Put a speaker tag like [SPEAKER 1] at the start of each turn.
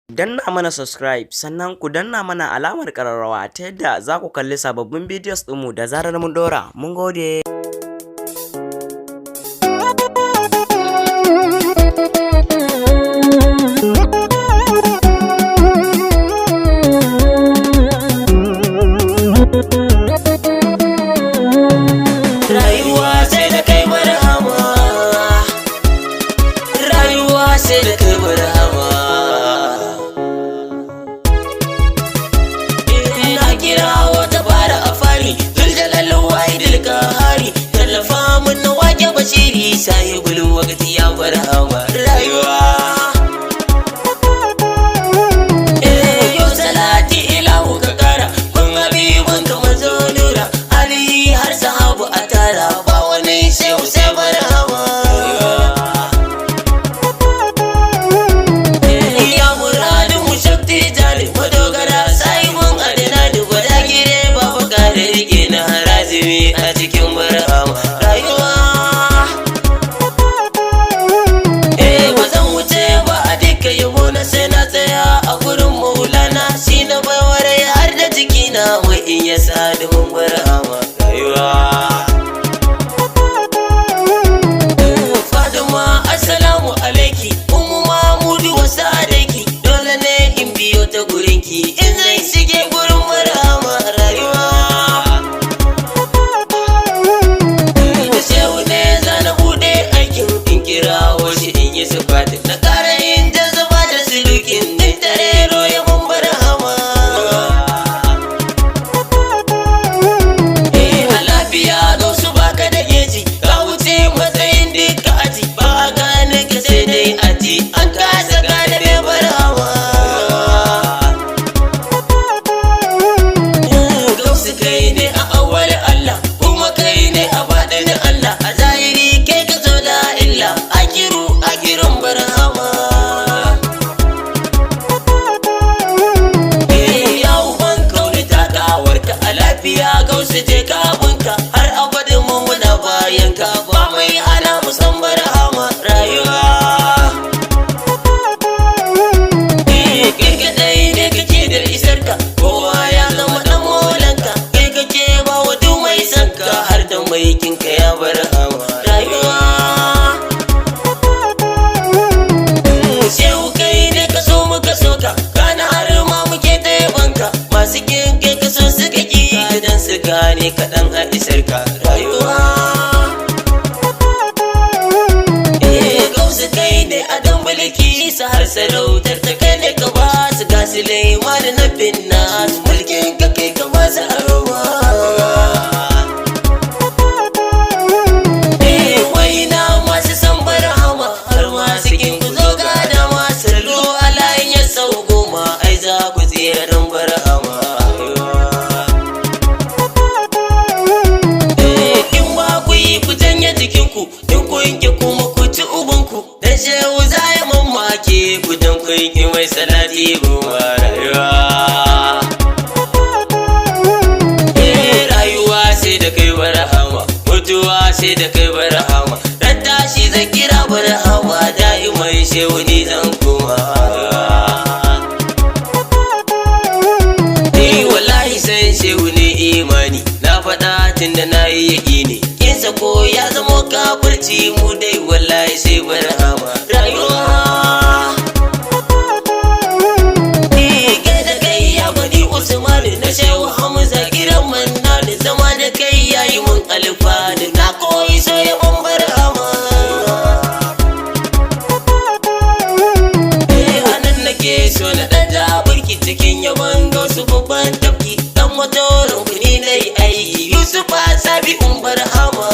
[SPEAKER 1] Danna mana subscribe sannan ku danna mana alamar ƙararrawa ta yadda za ku kalli sababbin videos ɗinmu da zarar mun ɗora. Mun gode.
[SPEAKER 2] Rayuwa sai da kai marhama, rayuwa sai da kai marhama. Ina kira wata fara a fari, duljalalin wahidul kahari, tallafa mun na wake bashiri, sahibul waqti ya marhama. Rayuwa yau salati ilahu ka kara, kun habibin ka mazo nura, ali har sahabu a tara, ba wani shehu sai marhama. Ya muradin mu shakti jali madogara, sai mun adana da gwada gire babu kare rike na harazimi a cikin marhama. Rayuwa ba zan wuce ba a duka yabo na sai na tsaya a gurin maulana, shi na baiware har da jikina mai in ya sa da mun marhama. Rayuwa Fatima assalamu alaiki, ummu Mamudu wasu adaiki, dole ne in biyo ta gurinki in zai shige gurin marhama. Rayuwa da shehu ne zana bude aikin in kira wasu in yi sufati na kara yin jazaba da sulukin din tarero ya mun marhama. A lafiya ga su baka da geji, ka wuce matsayin duka aji, ba a gane ka sai dai aji, an kasa gane mai marhama. Gausu kai ne a awwal Allah, kuma kai ne a baɗin Allah, a zahiri kai ka zo da illa, a kiran marhama. Ya uban kauni ta ɗawarka, a lafiya gausu je ka abinka, har abadin mu muna bayan ka, ba mai hana mu san marhama. Rayuwa kai kadai ne kake da isarka, kowa ya zama dan molanka, kai kake ba wa duk mai sanka, har da mai kinka ya marhama. Rayuwa shehu kai ne ka so muka soka, kana har ma muke ta yabanka, masu kin kai ka so suka ki dan su gane kaɗan a isarka. Rayuwa gausu kai ne a dan mulki, su har sarautar ta kai ne ka ba su ga Suleiman na binna, mulkin ka kai ka ba su aroma. Waina masu san barhama, har masu kin ku zo ga dama, sarlo alayin ya sau goma, ai za ku tsirin barhama. In ba ku yi ku janye jikinku, in kun ki kuma ku ci ubanku, dan shehu za ya mamake ku dan kun ki mai salati goma. Rayuwa sai da kai barhama, mutuwa sai da kai barhama, dan tashi zan kira barhama, da'imai shehu ni zan koma. Wallahi sai shehu ne imani, na faɗa tun da na yi yaƙini, kinsa ko ya zama kafirci, mu dai wallahi sai barhama. Rayuwa kai da kai ya gwani Usmanu na shehu Hamza kiran manna, da zama da kai ya yi mun alfanu, na koyi so ya mun barhama. Anan nake so na ɗan ja burki cikin yaban gausu babban tafki, dan motorin kuni na yi aiki, Yusuf Sabi'un barhama.